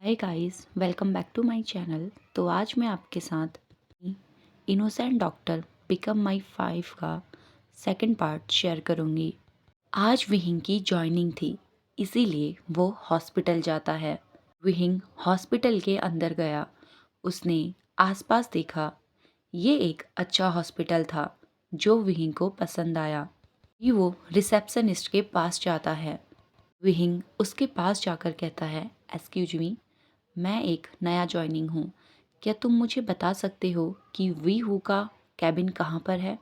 Hi guys, welcome back to my channel. तो आज मैं आपके साथ इनोसेंट डॉक्टर बिकम माय 5 का सेकंड पार्ट शेयर करूंगी। आज विहिंग की जॉइनिंग थी, इसीलिए वो हॉस्पिटल जाता है। विहिंग हॉस्पिटल के अंदर गया। उसने आसपास देखा। ये एक अच्छा हॉस्पिटल था जो विहिंग को पसंद आया। ये वो रिसेप्शनिस्ट के पास जाता है। विहिंग उसके पास जाकर कहता है, एक्सक्यूज मी, मैं एक नया जॉइनिंग हूँ। क्या तुम मुझे बता सकते हो कि वी हू का कैबिन कहाँ पर है?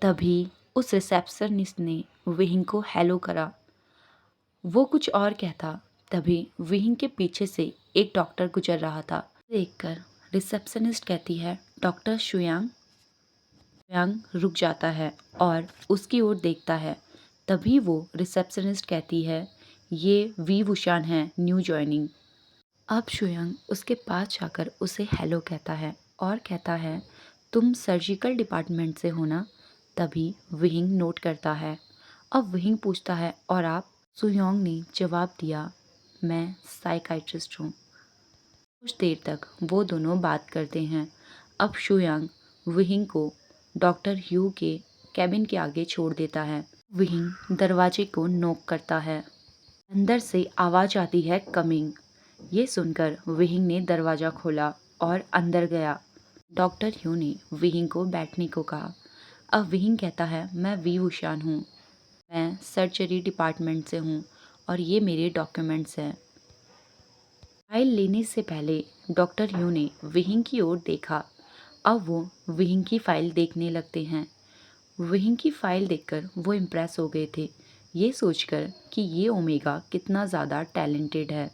तभी उस रिसेप्शनिस्ट ने विहिंग को हेलो करा। वो कुछ और कहता, तभी विहिंग के पीछे से एक डॉक्टर गुजर रहा था। देखकर रिसेप्शनिस्ट कहती है, डॉक्टर शुयांग। शुयांग रुक जाता है और उसकी ओर देखता है। तभी वो रिसेप्शनिस्ट कहती है, ये वी वुशान है, न्यू जॉइनिंग। अब शुयांग उसके पास जाकर उसे हेलो कहता है और कहता है, तुम सर्जिकल डिपार्टमेंट से हो ना? तभी विहिंग नोट करता है। अब विहिंग पूछता है, और आप? सुयोंग ने जवाब दिया, मैं साइकाइट्रिस्ट हूँ। कुछ देर तक वो दोनों बात करते हैं। अब शुयांग विहिंग को डॉक्टर ह्यू के कैबिन के आगे छोड़ देता है। विहिंग दरवाजे को नॉक करता है। अंदर से आवाज़ आती है, कमिंग। ये सुनकर विहिंग ने दरवाज़ा खोला और अंदर गया। डॉक्टर ह्यू ने विहिंग को बैठने को कहा। अब विहिंग कहता है, मैं वी वुशान हूँ। मैं सर्जरी डिपार्टमेंट से हूँ और ये मेरे डॉक्यूमेंट्स हैं। फाइल लेने से पहले डॉक्टर ह्यू ने विहिंग की ओर देखा। अब वो विहिंग की फाइल देखने लगते हैं। विहिंग की फाइल देखकर वो इम्प्रेस हो गए थे, ये सोचकर कि ये ओमेगा कितना ज़्यादा टैलेंटेड है।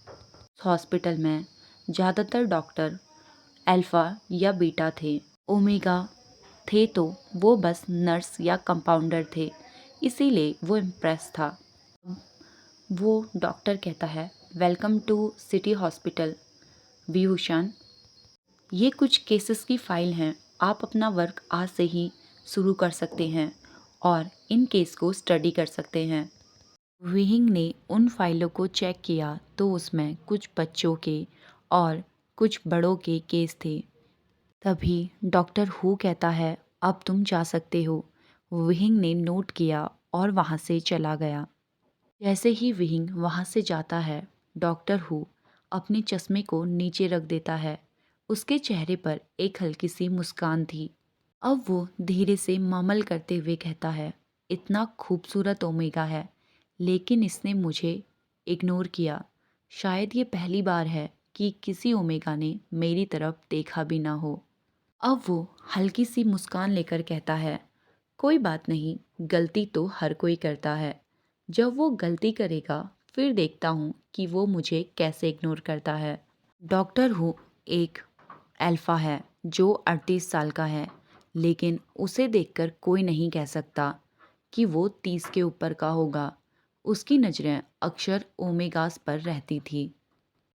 हॉस्पिटल में ज़्यादातर डॉक्टर अल्फ़ा या बीटा थे। ओमेगा थे तो वो बस नर्स या कंपाउंडर थे, इसीलिए वो इम्प्रेस था। वो डॉक्टर कहता है, welcome to city hospital Vibhushan. ये कुछ केसेस की फ़ाइल हैं। आप अपना वर्क आज से ही शुरू कर सकते हैं और इन केस को स्टडी कर सकते हैं। विहिंग ने उन फाइलों को चेक किया तो उसमें कुछ बच्चों के और कुछ बड़ों के केस थे। तभी डॉक्टर हु कहता है, अब तुम जा सकते हो। विहिंग ने नोट किया और वहाँ से चला गया। जैसे ही विहिंग वहाँ से जाता है, डॉक्टर हु अपने चश्मे को नीचे रख देता है। उसके चेहरे पर एक हल्की सी मुस्कान थी। अब वो धीरे से ममल करते हुए कहता है, इतना खूबसूरत ओमेगा है, लेकिन इसने मुझे इग्नोर किया। शायद ये पहली बार है कि किसी ओमेगा ने मेरी तरफ देखा भी ना हो। अब वो हल्की सी मुस्कान लेकर कहता है, कोई बात नहीं, गलती तो हर कोई करता है। जब वो गलती करेगा फिर देखता हूँ कि वो मुझे कैसे इग्नोर करता है। डॉक्टर हु एक अल्फ़ा है जो 38 साल का है, लेकिन उसे देखकर कोई नहीं कह सकता कि वो 30 के ऊपर का होगा। उसकी नज़रें अक्सर ओमेगास पर रहती थी,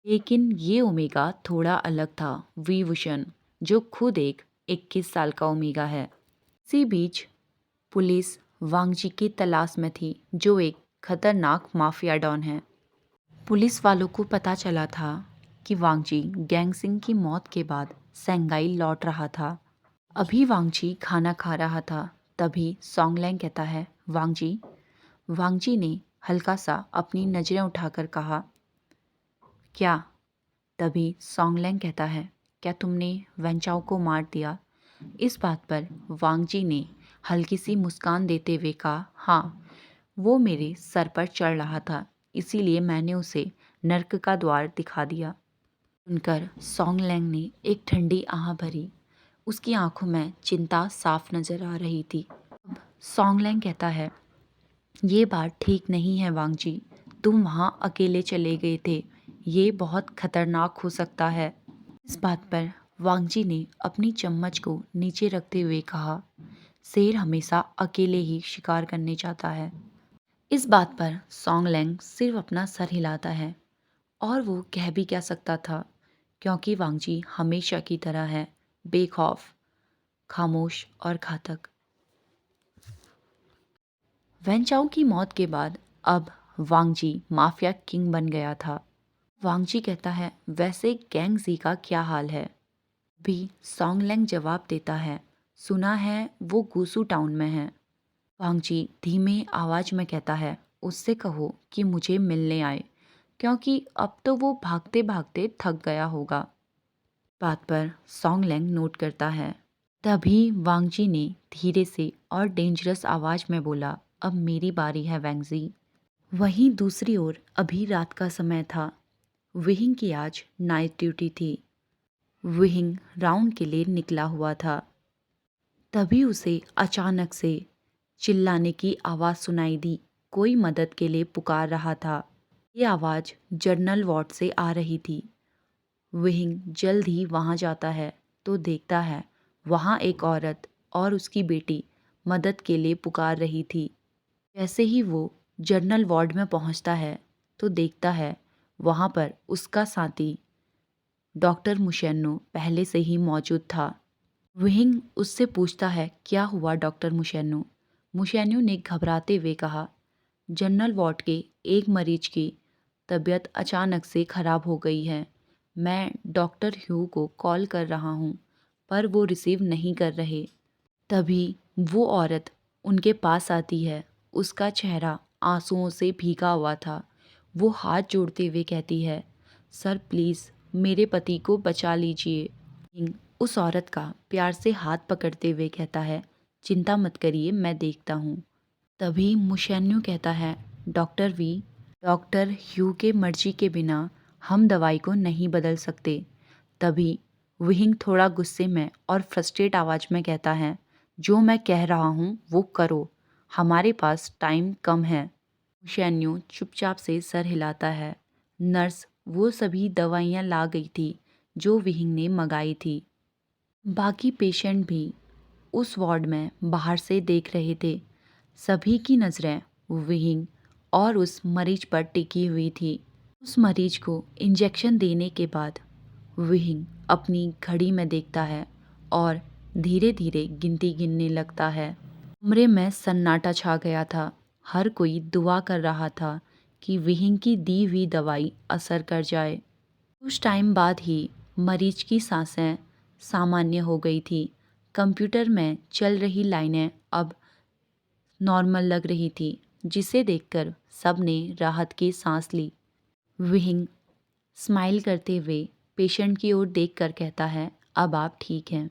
लेकिन ये ओमेगा थोड़ा अलग था, विभूषण, जो खुद एक 21 साल का ओमेगा है। इसी बीच पुलिस वांगजी की तलाश में थी, जो एक खतरनाक माफिया डॉन है। पुलिस वालों को पता चला था कि वांगजी गैंगसिंग की मौत के बाद संघाई लौट रहा था। अभी वांगजी खाना खा रहा था। तभी सॉन्गलैंग कहता है, वांगजी। वांगजी ने हल्का सा अपनी नज़रें उठाकर कहा, क्या? तभी सॉन्गलैंग कहता है, क्या तुमने वेंचाओ को मार दिया? इस बात पर वांगजी ने हल्की सी मुस्कान देते हुए कहा, हाँ, वो मेरे सर पर चढ़ रहा था, इसीलिए मैंने उसे नर्क का द्वार दिखा दिया। सुनकर सॉन्गलैंग ने एक ठंडी आह भरी। उसकी आंखों में चिंता साफ नजर आ रही थी। अब सॉन्गलैंग कहता है, ये बात ठीक नहीं है वांगजी, तुम वहाँ अकेले चले गए थे, ये बहुत खतरनाक हो सकता है। इस बात पर वांगजी ने अपनी चम्मच को नीचे रखते हुए कहा, शेर हमेशा अकेले ही शिकार करने जाता है। इस बात पर सॉन्गलैंग सिर्फ अपना सर हिलाता है, और वो कह भी क्या सकता था, क्योंकि वांगजी हमेशा की तरह है, बेखौफ, खामोश और घातक। वेंचाओ की मौत के बाद अब वांगजी माफिया किंग बन गया था। वांगजी कहता है, वैसे गैंगजी का क्या हाल है? भी सॉन्गलैंग जवाब देता है, सुना है वो गुसू टाउन में है। वांगजी धीमे आवाज में कहता है, उससे कहो कि मुझे मिलने आए, क्योंकि अब तो वो भागते भागते थक गया होगा। बात पर सॉन्गलैंग नोट करता है। तभी वांगजी ने धीरे से और डेंजरस आवाज में बोला, अब मेरी बारी है वैंगजी। वहीं दूसरी ओर अभी रात का समय था। विहिंग की आज नाइट ड्यूटी थी। विहिंग राउंड के लिए निकला हुआ था। तभी उसे अचानक से चिल्लाने की आवाज सुनाई दी। कोई मदद के लिए पुकार रहा था। ये आवाज जनरल वार्ड से आ रही थी। विहिंग जल्द ही वहां जाता है तो देखता है वहां एक औरत और उसकी बेटी मदद के लिए पुकार रही थी। जैसे ही वो जनरल वार्ड में पहुंचता है तो देखता है वहां पर उसका साथी डॉक्टर मुशेन्नो पहले से ही मौजूद था। विहिंग उससे पूछता है, क्या हुआ डॉक्टर मुशेन्नो? मुशेन्नो ने घबराते हुए कहा, जनरल वार्ड के एक मरीज की तबीयत अचानक से खराब हो गई है। मैं डॉक्टर ह्यू को कॉल कर रहा हूँ, पर वो रिसीव नहीं कर रहे। तभी वो औरत उनके पास आती है। उसका चेहरा आंसुओं से भीगा हुआ था। वो हाथ जोड़ते हुए कहती है, सर प्लीज़ मेरे पति को बचा लीजिए। किंग उस औरत का प्यार से हाथ पकड़ते हुए कहता है, चिंता मत करिए, मैं देखता हूँ। तभी मुशेन्यू कहता है, डॉक्टर वी, डॉक्टर ह्यू के मर्जी के बिना हम दवाई को नहीं बदल सकते। तभी विहिंग थोड़ा गुस्से में और फ्रस्ट्रेट आवाज में कहता है, जो मैं कह रहा हूँ वो करो, हमारे पास टाइम कम है। मुशेन्यू चुपचाप से सर हिलाता है। नर्स वो सभी दवाइयाँ ला गई थी जो विहिंग ने मंगाई थी। बाकी पेशेंट भी उस वार्ड में बाहर से देख रहे थे। सभी की नज़रें विहिंग और उस मरीज पर टिकी हुई थी। उस मरीज को इंजेक्शन देने के बाद विहिंग अपनी घड़ी में देखता है और धीरे धीरे गिनती गिनने लगता है। कमरे में सन्नाटा छा गया था। हर कोई दुआ कर रहा था कि विहिंग की दी हुई दवाई असर कर जाए। कुछ टाइम बाद ही मरीज की सांसें सामान्य हो गई थी। कंप्यूटर में चल रही लाइनें अब नॉर्मल लग रही थी, जिसे देखकर सबने राहत की सांस ली। विहिंग स्माइल करते हुए पेशेंट की ओर देखकर कहता है, अब आप ठीक हैं।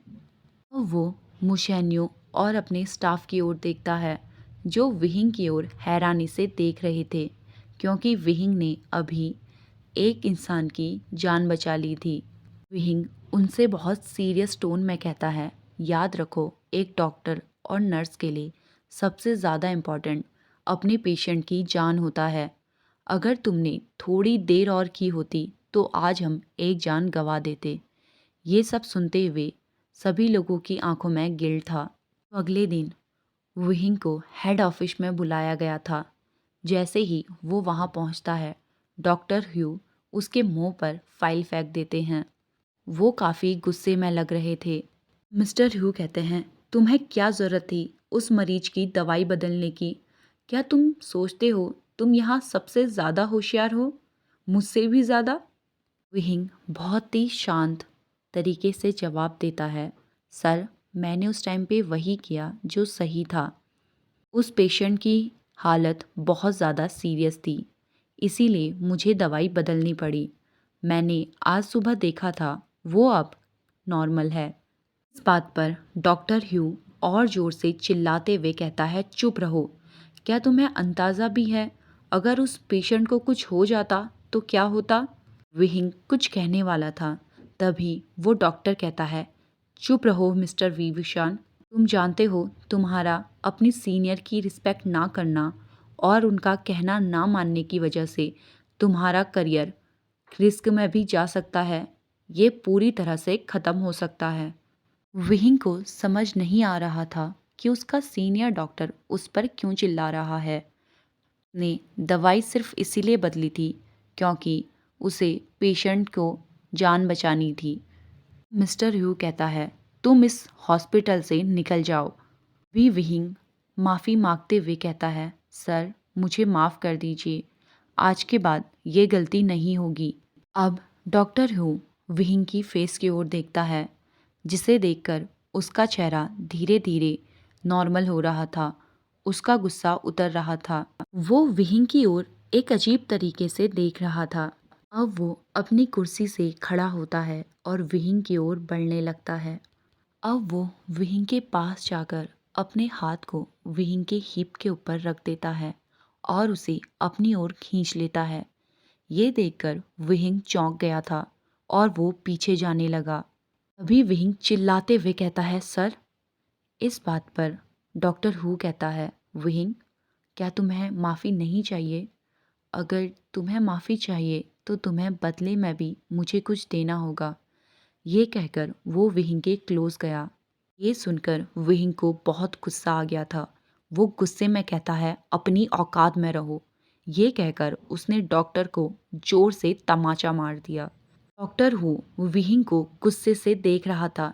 और वो मुशेन्यो और अपने स्टाफ की ओर देखता है, जो विहिंग की ओर हैरानी से देख रहे थे, क्योंकि विहिंग ने अभी एक इंसान की जान बचा ली थी। विहिंग उनसे बहुत सीरियस टोन में कहता है, याद रखो, एक डॉक्टर और नर्स के लिए सबसे ज़्यादा इम्पॉर्टेंट अपने पेशेंट की जान होता है। अगर तुमने थोड़ी देर और की होती तो आज हम एक जान गंवा देते। ये सब सुनते हुए सभी लोगों की आंखों में गिल्ट था। तो अगले दिन विहिंग को हेड ऑफिस में बुलाया गया था। जैसे ही वो वहाँ पहुँचता है, डॉक्टर ह्यू उसके मुंह पर फाइल फेंक देते हैं। वो काफ़ी गुस्से में लग रहे थे। मिस्टर ह्यू कहते हैं, तुम्हें क्या ज़रूरत थी उस मरीज की दवाई बदलने की? क्या तुम सोचते हो तुम यहाँ सबसे ज़्यादा होशियार हो, मुझसे भी ज़्यादा? विहिंग बहुत ही शांत तरीके से जवाब देता है, सर मैंने उस टाइम पे वही किया जो सही था। उस पेशेंट की हालत बहुत ज़्यादा सीरियस थी, इसीलिए मुझे दवाई बदलनी पड़ी। मैंने आज सुबह देखा था, वो अब नॉर्मल है। इस बात पर डॉक्टर ह्यू और ज़ोर से चिल्लाते हुए कहता है, चुप रहो। क्या तुम्हें अंदाज़ा भी है अगर उस पेशेंट को कुछ हो जाता तो क्या होता? विहिंग कुछ कहने वाला था, तभी वो डॉक्टर कहता है, चुप रहो मिस्टर वी विशान। तुम जानते हो तुम्हारा अपनी सीनियर की रिस्पेक्ट ना करना और उनका कहना ना मानने की वजह से तुम्हारा करियर रिस्क में भी जा सकता है। ये पूरी तरह से ख़त्म हो सकता है। विहिंग को समझ नहीं आ रहा था कि उसका सीनियर डॉक्टर उस पर क्यों चिल्ला रहा है। ने दवाई सिर्फ इसीलिए बदली थी क्योंकि उसे पेशेंट को जान बचानी थी। मिस्टर ह्यू कहता है, तुम इस हॉस्पिटल से निकल जाओ। वी विहिंग माफ़ी मांगते हुए कहता है, सर मुझे माफ़ कर दीजिए, आज के बाद ये गलती नहीं होगी। अब डॉक्टर हू विहिंग की फेस की ओर देखता है, जिसे देखकर उसका चेहरा धीरे धीरे नॉर्मल हो रहा था। उसका गुस्सा उतर रहा था। वो विहिंग की ओर एक अजीब तरीके से देख रहा था। अब वो अपनी कुर्सी से खड़ा होता है और विहिंग की ओर बढ़ने लगता है। अब वो विहिंग के पास जाकर अपने हाथ को विहिंग के हिप के ऊपर रख देता है और उसे अपनी ओर खींच लेता है। ये देखकर विहिंग चौंक गया था और वो पीछे जाने लगा। तभी विहिंग चिल्लाते हुए कहता है, सर। इस बात पर डॉक्टर हू कहता है, विहिंग, क्या तुम्हें माफ़ी नहीं चाहिए? अगर तुम्हें माफ़ी चाहिए तो तुम्हें बदले में भी मुझे कुछ देना होगा। ये कहकर वो विहिंग के क्लोज गया। ये सुनकर विहिंग को बहुत गुस्सा आ गया था। वो गुस्से में कहता है, अपनी औकात में रहो। ये कहकर उसने डॉक्टर को जोर से तमाचा मार दिया। डॉक्टर हू विहिंग को गुस्से से देख रहा था,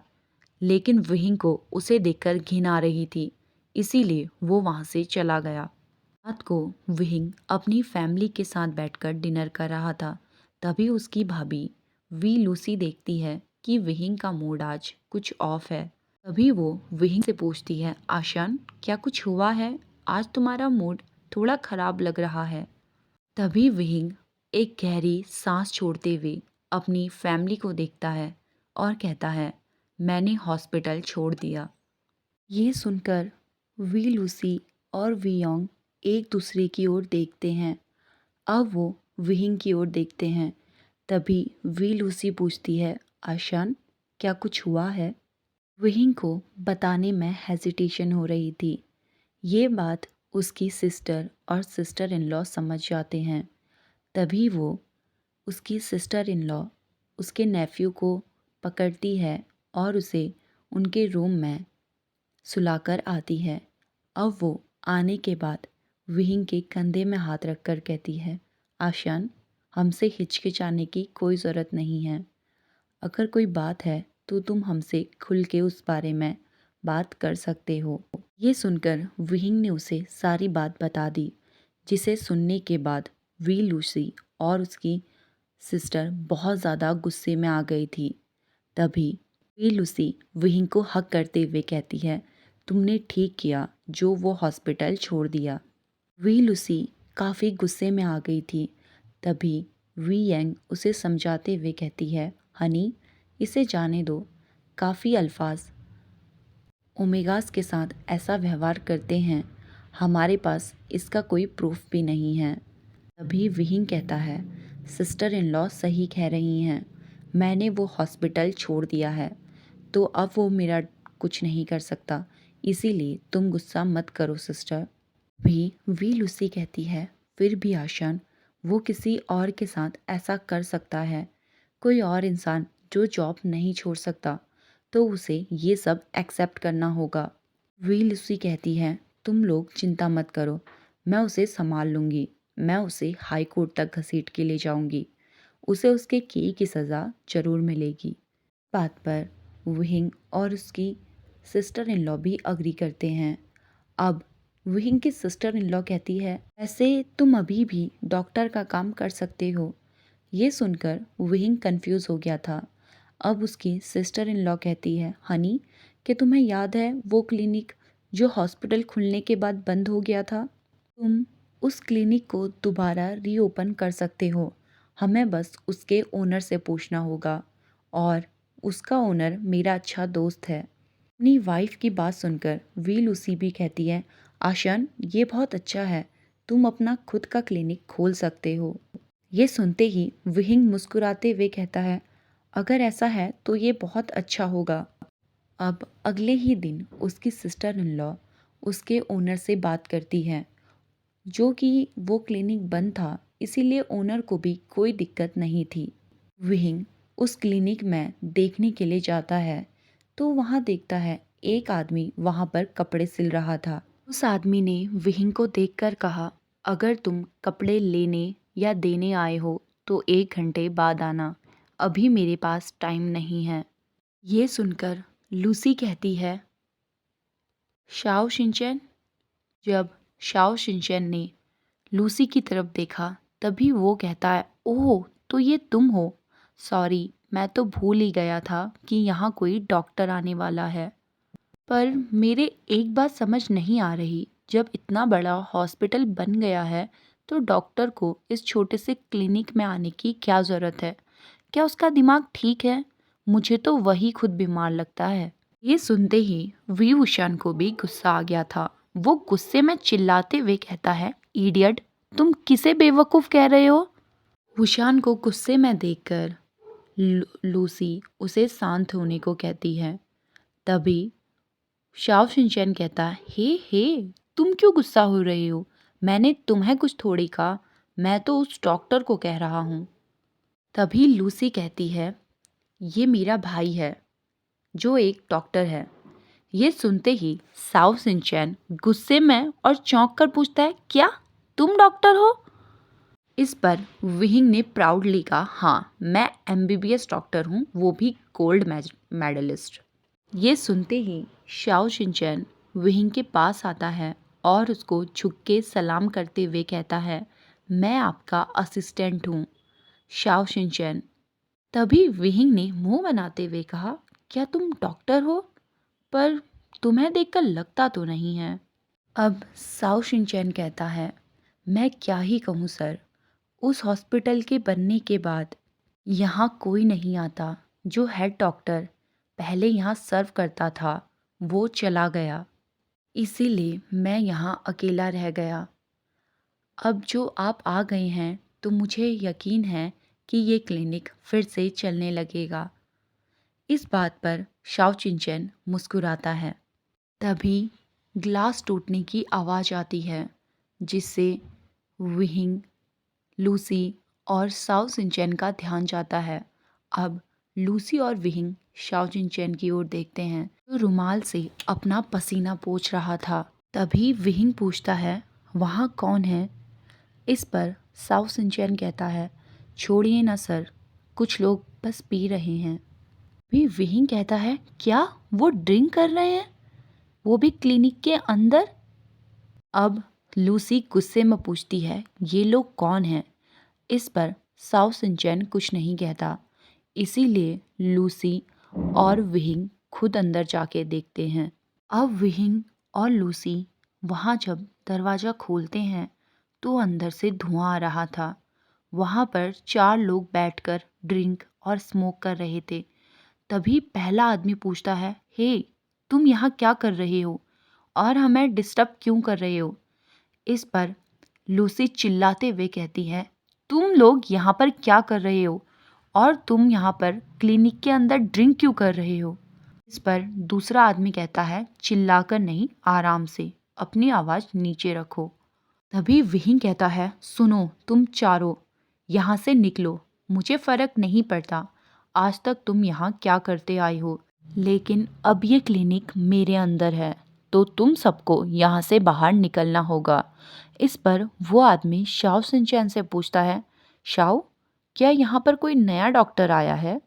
लेकिन विहिंग को उसे देखकर घिन आ रही थी, इसीलिए वो वहाँ से चला गया। रात को विहिंग अपनी फैमिली के साथ बैठकर डिनर कर रहा था। तभी उसकी भाभी वी लूसी देखती है कि विहिंग का मूड आज कुछ ऑफ है। तभी वो विहिंग से पूछती है, आशान, क्या कुछ हुआ है? आज तुम्हारा मूड थोड़ा खराब लग रहा है। तभी विहिंग एक गहरी सांस छोड़ते हुए अपनी फैमिली को देखता है और कहता है, मैंने हॉस्पिटल छोड़ दिया। ये सुनकर वी लूसी और वी योंग एक दूसरे की ओर देखते हैं। अब वो विहिंग की ओर देखते हैं। तभी वी लूसी पूछती है, आशान, क्या कुछ हुआ है? विहिंग को बताने में हेजिटेशन हो रही थी। ये बात उसकी सिस्टर और सिस्टर इन लॉ समझ जाते हैं। तभी वो उसकी सिस्टर इन लॉ उसके नेफ्यू को पकड़ती है और उसे उनके रूम में सुलाकर आती है। अब वो आने के बाद विहिंग के कंधे में हाथ रखकर कहती है, आशान, हमसे हिचकिचाने की कोई ज़रूरत नहीं है। अगर कोई बात है तो तुम हमसे खुल के उस बारे में बात कर सकते हो। ये सुनकर विहिंग ने उसे सारी बात बता दी, जिसे सुनने के बाद वी लूसी और उसकी सिस्टर बहुत ज़्यादा गुस्से में आ गई थी। तभी वी लूसी विहिंग को हक करते हुए कहती है, तुमने ठीक किया जो वो हॉस्पिटल छोड़ दिया। वी लूसी काफ़ी गुस्से में आ गई थी। तभी वी यंग उसे समझाते हुए कहती है, हनी, इसे जाने दो। काफ़ी अल्फाज ओमेगास के साथ ऐसा व्यवहार करते हैं। हमारे पास इसका कोई प्रूफ भी नहीं है। तभी विहिंग कहता है, सिस्टर इन लॉ सही कह रही हैं। मैंने वो हॉस्पिटल छोड़ दिया है, तो अब वो मेरा कुछ नहीं कर सकता। इसीलिए तुम गुस्सा मत करो सिस्टर। भी वी लूसी कहती है, फिर भी आशान, वो किसी और के साथ ऐसा कर सकता है। कोई और इंसान जो जॉब नहीं छोड़ सकता, तो उसे ये सब एक्सेप्ट करना होगा। वी लूसी कहती है, तुम लोग चिंता मत करो, मैं उसे संभाल लूँगी। मैं उसे हाई कोर्ट तक घसीट के ले जाऊँगी। उसे उसके किए की सज़ा ज़रूर मिलेगी। बात पर विहिंग और उसकी सिस्टर इन लॉ भी अग्री करते हैं। अब विहिंग की सिस्टर इन लॉ कहती है, ऐसे तुम अभी भी डॉक्टर का काम कर सकते हो। ये सुनकर विहिंग कंफ्यूज हो गया था। अब उसकी सिस्टर इन लॉ कहती है, हनी, कि तुम्हें याद है वो क्लिनिक जो हॉस्पिटल खुलने के बाद बंद हो गया था? तुम उस क्लिनिक को दोबारा रीओपन कर सकते हो। हमें बस उसके ओनर से पूछना होगा, और उसका ओनर मेरा अच्छा दोस्त है। अपनी वाइफ की बात सुनकर वी लूसी भी कहती है, आशन, ये बहुत अच्छा है। तुम अपना खुद का क्लिनिक खोल सकते हो। ये सुनते ही विहिंग मुस्कुराते हुए कहता है, अगर ऐसा है तो ये बहुत अच्छा होगा। अब अगले ही दिन उसकी सिस्टर इन लॉ उसके ओनर से बात करती है, जो कि वो क्लिनिक बंद था, इसीलिए ओनर को भी कोई दिक्कत नहीं थी। विहिंग उस क्लिनिक में देखने के लिए जाता है, तो वहाँ देखता है एक आदमी वहाँ पर कपड़े सिल रहा था। उस आदमी ने विहिंग को देखकर कहा, अगर तुम कपड़े लेने या देने आए हो तो 1 घंटे बाद आना, अभी मेरे पास टाइम नहीं है। ये सुनकर लूसी कहती है, शाओ शिनचैन। जब शाओ शिनचैन ने लूसी की तरफ देखा, तभी वो कहता है, ओह, तो ये तुम हो? सॉरी, मैं तो भूल ही गया था कि यहाँ कोई डॉक्टर आने वाला है। पर मेरे एक बात समझ नहीं आ रही, जब इतना बड़ा हॉस्पिटल बन गया है तो डॉक्टर को इस छोटे से क्लिनिक में आने की क्या ज़रूरत है? क्या उसका दिमाग ठीक है? मुझे तो वही खुद बीमार लगता है। ये सुनते ही विभूषण को भी गुस्सा आ गया था। वो गुस्से में चिल्लाते हुए कहता है, इडियट, तुम किसे बेवकूफ़ कह रहे हो? भूषण को गुस्से में देखकर लूसी उसे शांत होने को कहती है। तभी शाओ शिनचैन कहता है, हे तुम क्यों गुस्सा हो रहे हो? मैंने तुम्हें कुछ थोड़ी कहा, मैं तो उस डॉक्टर को कह रहा हूँ। तभी लूसी कहती है, ये मेरा भाई है जो एक डॉक्टर है। ये सुनते ही शाओ शिनचैन गुस्से में और चौंक कर पूछता है, क्या तुम डॉक्टर हो? इस पर विहिंग ने प्राउडली कहा, हाँ, मैं एमबीबीएस डॉक्टर हूँ, वो भी गोल्ड मेडलिस्ट। ये सुनते ही शाओ शिनचैन विहिंग के पास आता है और उसको झुक के सलाम करते हुए कहता है, मैं आपका असिस्टेंट हूँ, शाओ शिनचैन। तभी विहिंग ने मुंह बनाते हुए कहा, क्या तुम डॉक्टर हो? पर तुम्हें देखकर लगता तो नहीं है। अब शाओ शिनचैन कहता है, मैं क्या ही कहूँ सर, उस हॉस्पिटल के बनने के बाद यहाँ कोई नहीं आता। जो हेड डॉक्टर पहले यहाँ सर्व करता था वो चला गया, इसीलिए मैं यहाँ अकेला रह गया। अब जो आप आ गए हैं तो मुझे यकीन है कि ये क्लिनिक फिर से चलने लगेगा। इस बात पर शाओ शिनचैन मुस्कुराता है। तभी ग्लास टूटने की आवाज़ आती है, जिससे विहिंग, लूसी और शाओ शिनचैन का ध्यान जाता है। अब लूसी और विहिंग शाओ शिनचैन की ओर देखते हैं, जो रुमाल से अपना पसीना पोंछ रहा था। तभी विहिंग पूछता है, वहाँ कौन है? इस पर शाओ शिनचैन कहता है, छोड़िए ना सर, कुछ लोग बस पी रहे हैं। भी विहिंग कहता है, क्या वो ड्रिंक कर रहे हैं, वो भी क्लिनिक के अंदर? अब लूसी गुस्से में पूछती है, ये लोग कौन हैं? इस पर शाओ शिनचैन कुछ नहीं कहता, इसीलिए लूसी और विहिंग खुद अंदर जाके देखते हैं। अब विहिंग और लूसी वहाँ जब दरवाज़ा खोलते हैं तो अंदर से धुआं आ रहा था। वहाँ पर 4 लोग बैठकर ड्रिंक और स्मोक कर रहे थे। तभी पहला आदमी पूछता है, हे, तुम यहाँ क्या कर रहे हो और हमें डिस्टर्ब क्यों कर रहे हो? इस पर लूसी चिल्लाते हुए कहती है, तुम लोग यहाँ पर क्या कर रहे हो और तुम यहाँ पर क्लिनिक के अंदर ड्रिंक क्यों कर रहे हो? इस पर दूसरा आदमी कहता है, चिल्लाकर नहीं, आराम से, अपनी आवाज़ नीचे रखो। तभी विहिंग कहता है, सुनो तुम चारों, यहाँ से निकलो, मुझे फ़र्क नहीं पड़ता आज तक तुम यहाँ क्या करते आए हो, लेकिन अब ये क्लिनिक मेरे अंदर है तो तुम सबको यहाँ से बाहर निकलना होगा। इस पर वो आदमी शाओ शिनचैन से पूछता है, शाओ, क्या यहाँ पर कोई नया डॉक्टर आया है?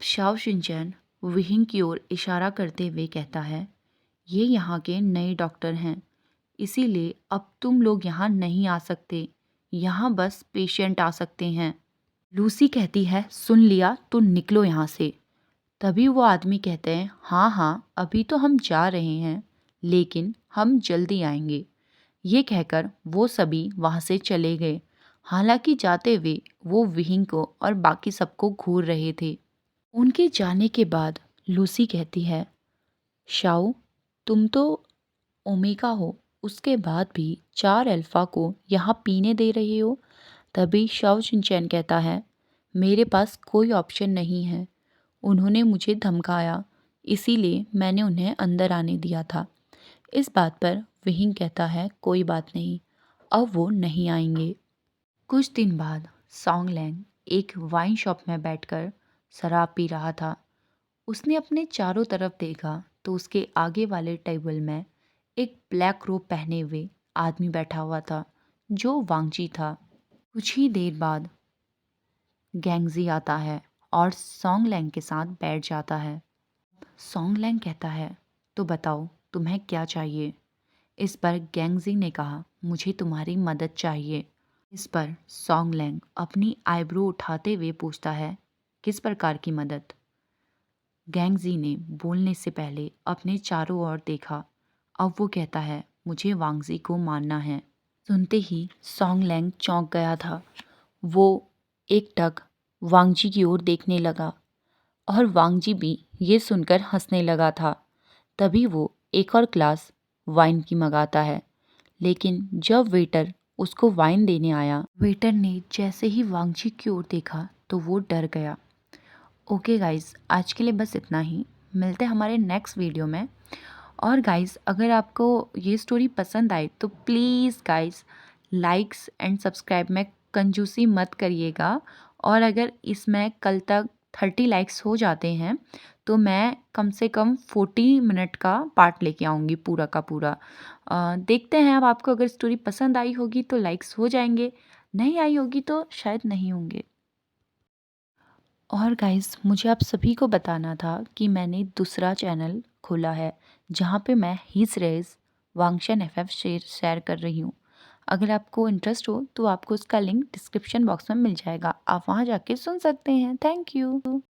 शाओ शिनचैन विहिंग की ओर इशारा करते हुए कहता है, ये यहाँ के नए डॉक्टर हैं, इसीलिए अब तुम लोग यहाँ नहीं आ सकते, यहाँ बस पेशेंट आ सकते हैं। लूसी कहती है, सुन लिया, तो निकलो यहाँ से। तभी वो आदमी कहते हैं, हाँ, अभी तो हम जा रहे हैं, लेकिन हम जल्दी आएंगे। ये कहकर वो सभी वहाँ से चले गए। हालांकि जाते हुए वो विहिंग को और बाकी सबको घूर रहे थे। उनके जाने के बाद लूसी कहती है, शाओ, तुम तो ओमेगा हो, उसके बाद भी 4 अल्फा को यहाँ पीने दे रहे हो। तभी शाओ शिनचैन कहता है, मेरे पास कोई ऑप्शन नहीं है, उन्होंने मुझे धमकाया, इसीलिए मैंने उन्हें अंदर आने दिया था। इस बात पर विहिंग कहता है, कोई बात नहीं, अब वो नहीं आएंगे। कुछ दिन बाद सॉन्ग लैंग एक वाइन शॉप में बैठकर शराब पी रहा था। उसने अपने चारों तरफ देखा तो उसके आगे वाले टेबल में एक ब्लैक रोब पहने हुए आदमी बैठा हुआ था, जो वांगजी था। कुछ ही देर बाद गैंगजी आता है और सॉन्ग लैंग के साथ बैठ जाता है। सॉन्ग लैंग कहता है, तो बताओ तुम्हें क्या चाहिए? इस पर गैंगजी ने कहा, मुझे तुम्हारी मदद चाहिए। इस पर सॉन्ग लैंग अपनी आईब्रो उठाते हुए पूछता है, किस प्रकार की मदद? गैंगजी ने बोलने से पहले अपने चारों ओर देखा। अब वो कहता है, मुझे वांगजी को मारना है। सुनते ही सॉन्ग लैंग चौंक गया था। वो एकटक वांगजी की ओर देखने लगा और वांगजी भी ये सुनकर हंसने लगा था। तभी वो एक और ग्लास वाइन की मंगाता है, लेकिन जब वेटर उसको वाइन देने आया, वेटर ने जैसे ही वांगजी की ओर देखा तो वो डर गया। ओके गाइस, आज के लिए बस इतना ही। मिलते हैं हमारे नेक्स्ट वीडियो में। और गाइस, अगर आपको ये स्टोरी पसंद आई तो please guys likes and subscribe में कंजूसी मत करिएगा। और अगर इसमें कल तक 30 लाइक्स हो जाते हैं तो मैं कम से कम 40 मिनट का पार्ट लेके आऊँगी पूरा का पूरा। देखते हैं, अब आपको अगर स्टोरी पसंद आई होगी तो लाइक्स हो जाएंगे, नहीं आई होगी तो शायद नहीं होंगे। और गाइस, मुझे आप सभी को बताना था कि मैंने दूसरा चैनल खोला है जहाँ पे मैं हीज रेज वांगशन एफएफ शेयर कर रही हूँ। अगर आपको इंटरेस्ट हो तो आपको उसका लिंक डिस्क्रिप्शन बॉक्स में मिल जाएगा, आप वहाँ जाके सुन सकते हैं। Thank you.